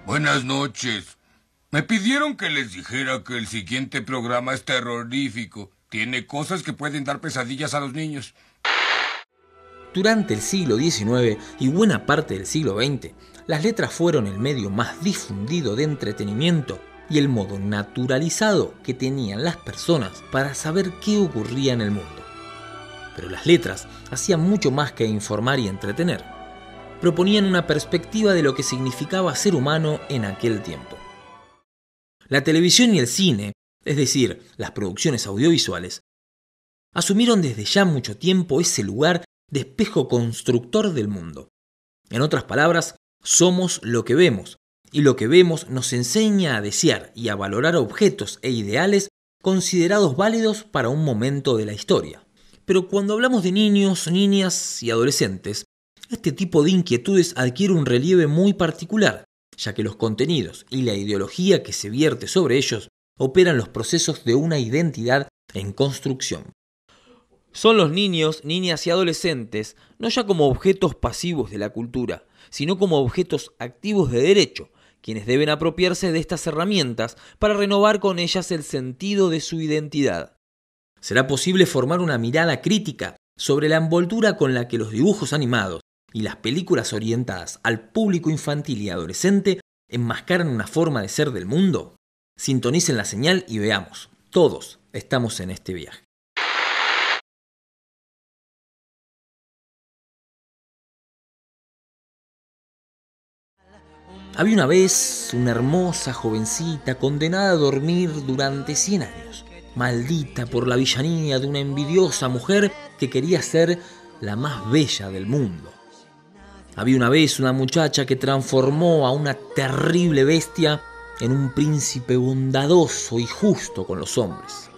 Buenas noches. Me pidieron que les dijera que el siguiente programa es terrorífico. Tiene cosas que pueden dar pesadillas a los niños. Durante el siglo XIX y buena parte del siglo XX, las letras fueron el medio más difundido de entretenimiento y el modo naturalizado que tenían las personas para saber qué ocurría en el mundo. Pero las letras hacían mucho más que informar y entretener. Proponían una perspectiva de lo que significaba ser humano en aquel tiempo. La televisión y el cine, es decir, las producciones audiovisuales, asumieron desde ya mucho tiempo ese lugar de espejo constructor del mundo. En otras palabras, somos lo que vemos, y lo que vemos nos enseña a desear y a valorar objetos e ideales considerados válidos para un momento de la historia. Pero cuando hablamos de niños, niñas y adolescentes, este tipo de inquietudes adquiere un relieve muy particular, ya que los contenidos y la ideología que se vierte sobre ellos operan los procesos de una identidad en construcción. Son los niños, niñas y adolescentes no ya como objetos pasivos de la cultura, sino como objetos activos de derecho, quienes deben apropiarse de estas herramientas para renovar con ellas el sentido de su identidad. ¿Será posible formar una mirada crítica sobre la envoltura con la que los dibujos animados y las películas orientadas al público infantil y adolescente enmascaran una forma de ser del mundo? Sintonicen la señal y veamos, todos estamos en este viaje. Había una vez una hermosa jovencita condenada a dormir durante 100 años, maldita por la villanía de una envidiosa mujer que quería ser la más bella del mundo. Había una vez una muchacha que transformó a una terrible bestia en un príncipe bondadoso y justo con los hombres.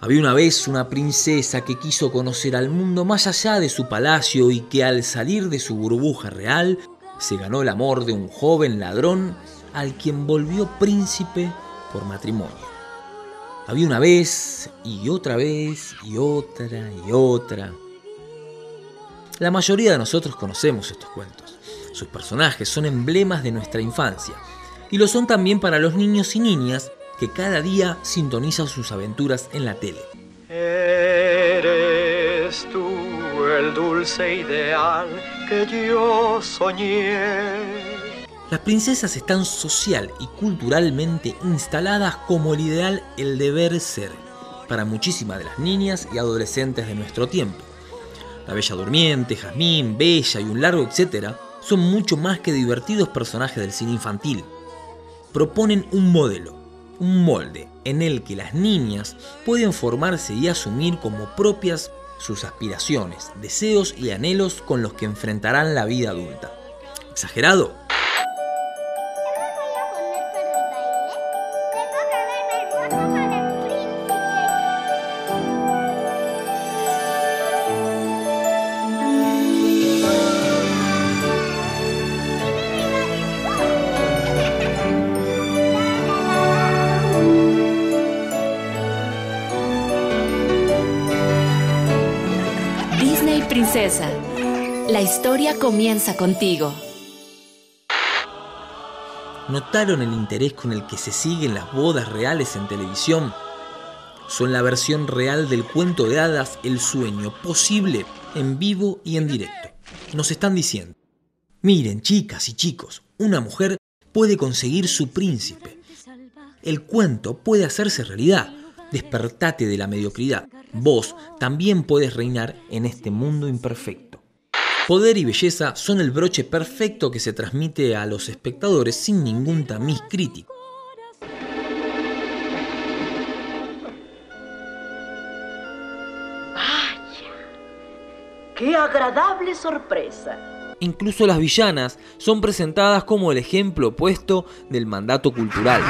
Había una vez una princesa que quiso conocer al mundo más allá de su palacio y que al salir de su burbuja real se ganó el amor de un joven ladrón al quien volvió príncipe por matrimonio. Había una vez y otra vez y otra y otra. La mayoría de nosotros conocemos estos cuentos. Sus personajes son emblemas de nuestra infancia y lo son también para los niños y niñas que cada día sintonizan sus aventuras en la tele. Eres tú el dulce ideal que yo soñé. Las princesas están social y culturalmente instaladas como el ideal, el deber ser, para muchísimas de las niñas y adolescentes de nuestro tiempo. La Bella Durmiente, Jazmín, Bella y un largo etcétera son mucho más que divertidos personajes del cine infantil. Proponen un modelo, un molde, en el que las niñas pueden formarse y asumir como propias sus aspiraciones, deseos y anhelos con los que enfrentarán la vida adulta. ¿Exagerado? Disney Princesa. La historia comienza contigo. ¿Notaron el interés con el que se siguen las bodas reales en televisión? Son la versión real del cuento de hadas El sueño posible en vivo y en directo. Nos están diciendo: miren, chicas y chicos, una mujer puede conseguir su príncipe. El cuento puede hacerse realidad. Despertate de la mediocridad. Vos también puedes reinar en este mundo imperfecto. Poder y belleza son el broche perfecto que se transmite a los espectadores sin ningún tamiz crítico. ¡Vaya! ¡Qué agradable sorpresa! Incluso las villanas son presentadas como el ejemplo opuesto del mandato cultural.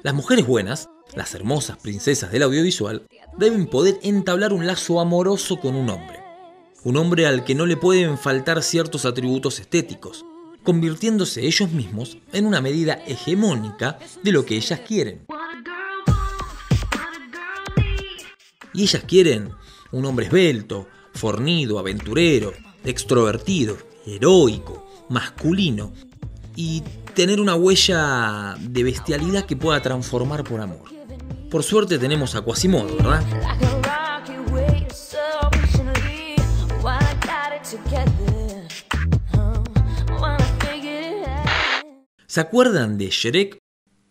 Las mujeres buenas, las hermosas princesas del audiovisual, deben poder entablar un lazo amoroso con un hombre al que no le pueden faltar ciertos atributos estéticos, convirtiéndose ellos mismos en una medida hegemónica de lo que ellas quieren. Y ellas quieren un hombre esbelto, fornido, aventurero, extrovertido, heroico, masculino y tener una huella de bestialidad que pueda transformar por amor. Por suerte tenemos a Quasimodo, ¿verdad? ¿Se acuerdan de Shrek?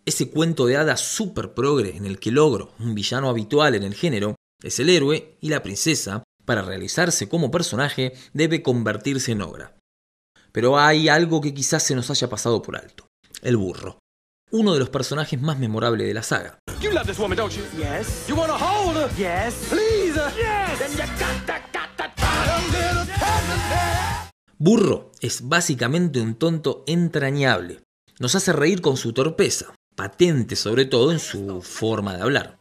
Ese cuento de hadas super progre en el que el ogro, un villano habitual en el género, es el héroe y la princesa, para realizarse como personaje, debe convertirse en ogra. Pero hay algo que quizás se nos haya pasado por alto. El burro. Uno de los personajes más memorables de la saga. Burro es básicamente un tonto entrañable. Nos hace reír con su torpeza, patente sobre todo en su forma de hablar.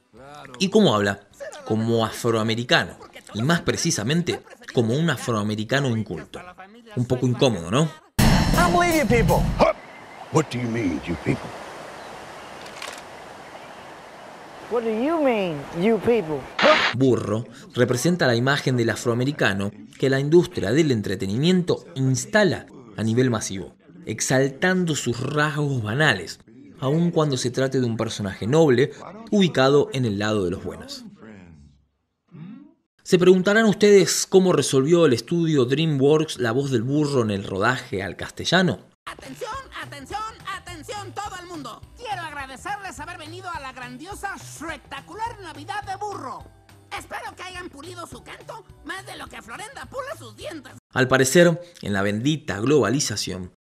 ¿Y cómo habla? Como afroamericano, y más precisamente como un afroamericano inculto. Un poco incómodo, ¿no? I don't believe you people. What do you mean, you people? What do you mean, you people? Burro representa la imagen del afroamericano que la industria del entretenimiento instala a nivel masivo, exaltando sus rasgos banales, aun cuando se trate de un personaje noble ubicado en el lado de los buenos. Se preguntarán ustedes cómo resolvió el estudio DreamWorks la voz del burro en el rodaje al castellano. Atención, atención, atención todo el mundo. Quiero agradecerles haber venido a la grandiosa, espectacular Navidad de Burro. Espero que hayan pulido su canto más de lo que Florenda pula sus dientes. Al parecer, en la bendita globalización,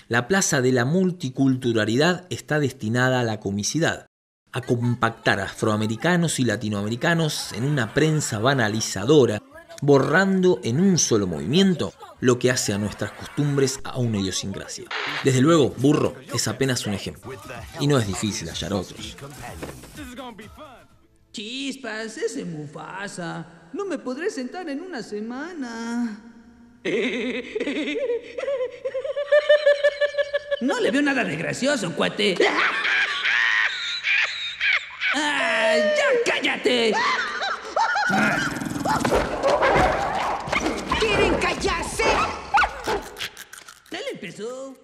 la plaza de la multiculturalidad está destinada a la comicidad, a compactar afroamericanos y latinoamericanos en una prensa banalizadora, borrando en un solo movimiento lo que hace a nuestras costumbres a una idiosincrasia. Desde luego, Burro es apenas un ejemplo, y no es difícil hallar otros. Chispas, ese Mufasa. No me podré sentar en una semana. No le veo nada de gracioso, cuate. ¡Ah, ya cállate! ¿Quieren callarse? Él empezó.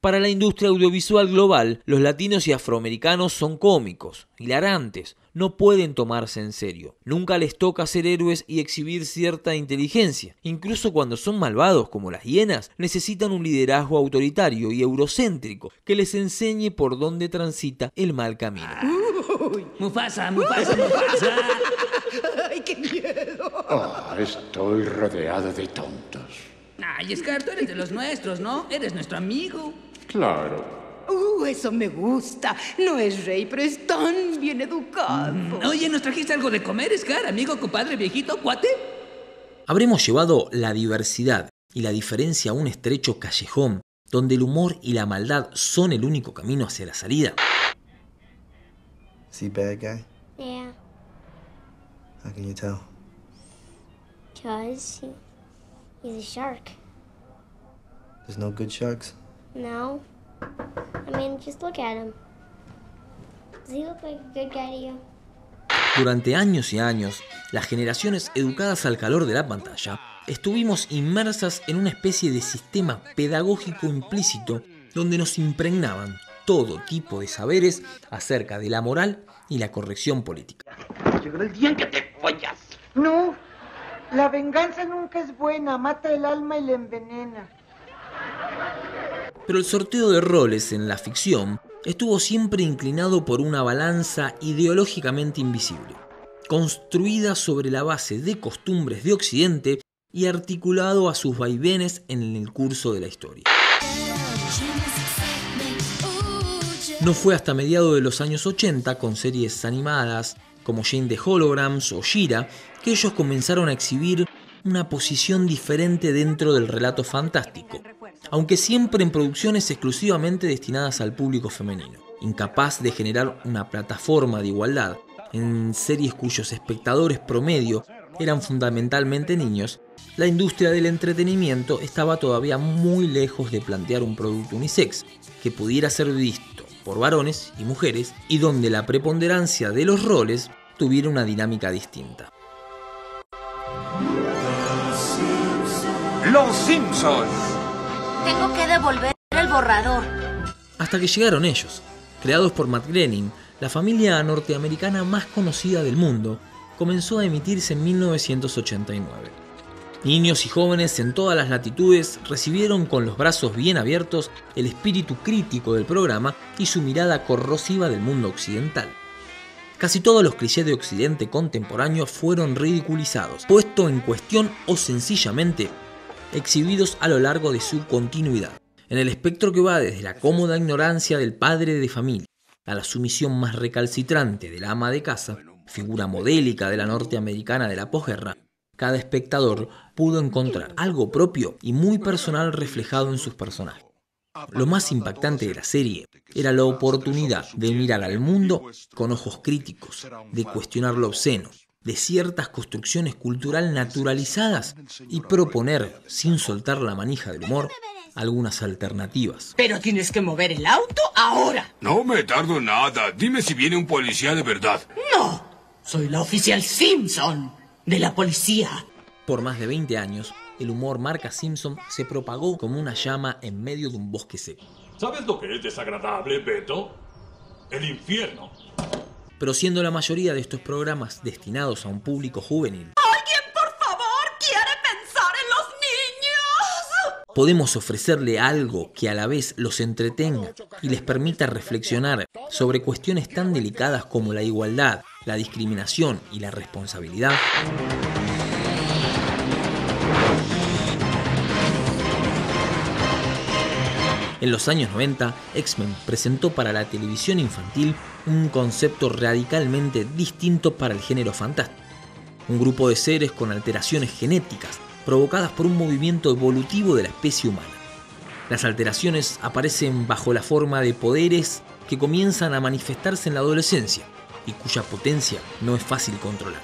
Para la industria audiovisual global, los latinos y afroamericanos son cómicos, hilarantes, no pueden tomarse en serio. Nunca les toca ser héroes y exhibir cierta inteligencia. Incluso cuando son malvados como las hienas, necesitan un liderazgo autoritario y eurocéntrico que les enseñe por dónde transita el mal camino. Mufasa, Mufasa, Mufasa. ¡Ay, qué miedo! Oh, estoy rodeado de tontos. Ay, Scar, tú eres de los nuestros, ¿no? Eres nuestro amigo. Claro. Eso me gusta. No es rey, pero es tan bien educado. Oye, ¿nos trajiste algo de comer, Scar, amigo, compadre, viejito, cuate? Habremos llevado la diversidad y la diferencia a un estrecho callejón donde el humor y la maldad son el único camino hacia la salida. Is he a bad guy? Yeah, How can you tell? 'cause he's a shark. There's no good sharks? No. I mean, just look at him. Does he look like a good guy to you? Durante años y años, las generaciones educadas al calor de la pantalla, estuvimos inmersas en una especie de sistema pedagógico implícito donde nos impregnaban todo tipo de saberes acerca de la moral y la corrección política. Llegó el día en que te follas. No, la venganza nunca es buena, mata el alma y la envenena. Pero el sorteo de roles en la ficción estuvo siempre inclinado por una balanza ideológicamente invisible, construida sobre la base de costumbres de Occidente y articulado a sus vaivenes en el curso de la historia. No fue hasta mediados de los años 80, con series animadas como Jane the Holograms o She-Ra, que ellos comenzaron a exhibir una posición diferente dentro del relato fantástico, aunque siempre en producciones exclusivamente destinadas al público femenino, incapaz de generar una plataforma de igualdad en series cuyos espectadores promedio eran fundamentalmente niños. La industria del entretenimiento estaba todavía muy lejos de plantear un producto unisex que pudiera ser visto por varones y mujeres y donde la preponderancia de los roles tuviera una dinámica distinta. Los Simpsons. Tengo que devolver el borrador. Hasta que llegaron ellos. Creados por Matt Groening, la familia norteamericana más conocida del mundo comenzó a emitirse en 1989. Niños y jóvenes en todas las latitudes recibieron con los brazos bien abiertos el espíritu crítico del programa y su mirada corrosiva del mundo occidental. Casi todos los clichés de Occidente contemporáneo fueron ridiculizados, puestos en cuestión o sencillamente exhibidos a lo largo de su continuidad, en el espectro que va desde la cómoda ignorancia del padre de familia a la sumisión más recalcitrante de la ama de casa, figura modélica de la norteamericana de la posguerra. Cada espectador pudo encontrar algo propio y muy personal reflejado en sus personajes. Lo más impactante de la serie era la oportunidad de mirar al mundo con ojos críticos, de cuestionar lo obsceno, de ciertas construcciones culturales naturalizadas y proponer, sin soltar la manija del humor, algunas alternativas. Pero tienes que mover el auto ahora. No me tardo nada. Dime si viene un policía de verdad. No, soy la oficial Simpson de la policía. Por más de 20 años, el humor marca Simpson se propagó como una llama en medio de un bosque seco. ¿Sabes lo que es desagradable, Beto? El infierno. Pero siendo la mayoría de estos programas destinados a un público juvenil, ¿Alguien, por favor, quiere pensar en los niños? podemos ofrecerle algo que a la vez los entretenga y les permita reflexionar sobre cuestiones tan delicadas como la igualdad, la discriminación y la responsabilidad. En los años 90, X-Men presentó para la televisión infantil un concepto radicalmente distinto para el género fantástico. Un grupo de seres con alteraciones genéticas provocadas por un movimiento evolutivo de la especie humana. Las alteraciones aparecen bajo la forma de poderes que comienzan a manifestarse en la adolescencia y cuya potencia no es fácil controlar.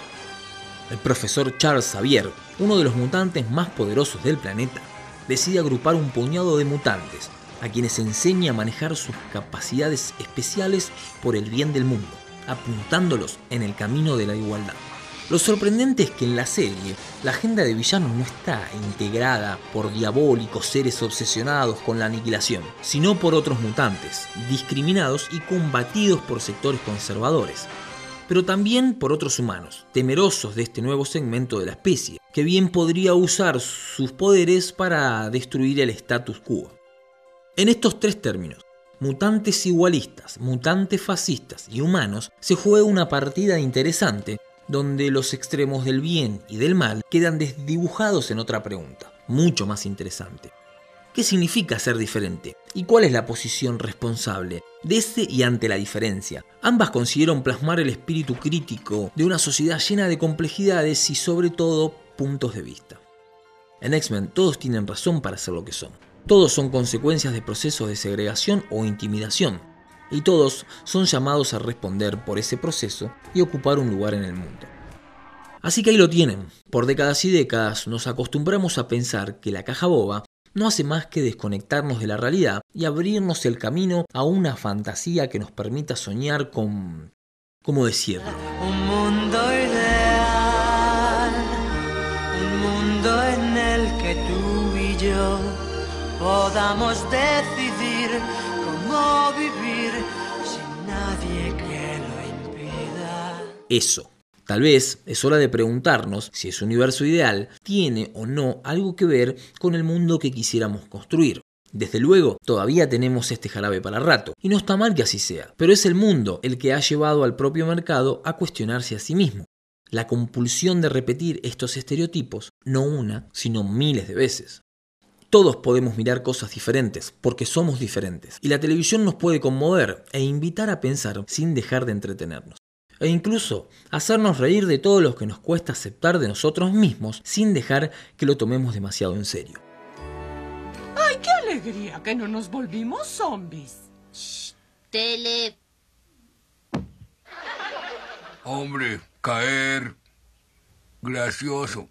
El profesor Charles Xavier, uno de los mutantes más poderosos del planeta, decide agrupar un puñado de mutantes a quienes enseña a manejar sus capacidades especiales por el bien del mundo, apuntándolos en el camino de la igualdad. Lo sorprendente es que en la serie, la agenda de villanos no está integrada por diabólicos seres obsesionados con la aniquilación, sino por otros mutantes, discriminados y combatidos por sectores conservadores, pero también por otros humanos, temerosos de este nuevo segmento de la especie, que bien podría usar sus poderes para destruir el status quo. En estos tres términos, mutantes igualistas, mutantes fascistas y humanos, se juega una partida interesante donde los extremos del bien y del mal quedan desdibujados en otra pregunta, mucho más interesante. ¿Qué significa ser diferente? ¿Y cuál es la posición responsable de ese y ante la diferencia? Ambas consiguieron plasmar el espíritu crítico de una sociedad llena de complejidades y sobre todo puntos de vista. En X-Men todos tienen razón para ser lo que son. Todos son consecuencias de procesos de segregación o intimidación, y todos son llamados a responder por ese proceso y ocupar un lugar en el mundo. Así que ahí lo tienen. Por décadas y décadas nos acostumbramos a pensar que la caja boba no hace más que desconectarnos de la realidad y abrirnos el camino a una fantasía que nos permita soñar con... ¿cómo decirlo? Un mundo ideal, un mundo en el que tú y yo podamos decidir cómo vivir sin nadie que lo impida. Eso. Tal vez es hora de preguntarnos si ese universo ideal tiene o no algo que ver con el mundo que quisiéramos construir. Desde luego, todavía tenemos este jarabe para rato, y no está mal que así sea, pero es el mundo el que ha llevado al propio mercado a cuestionarse a sí mismo. La compulsión de repetir estos estereotipos, no una, sino miles de veces. Todos podemos mirar cosas diferentes, porque somos diferentes, y la televisión nos puede conmover e invitar a pensar sin dejar de entretenernos. E incluso hacernos reír de todo lo que nos cuesta aceptar de nosotros mismos sin dejar que lo tomemos demasiado en serio. ¡Ay, qué alegría que no nos volvimos zombies! Shh, tele. Hombre, caer. Gracioso.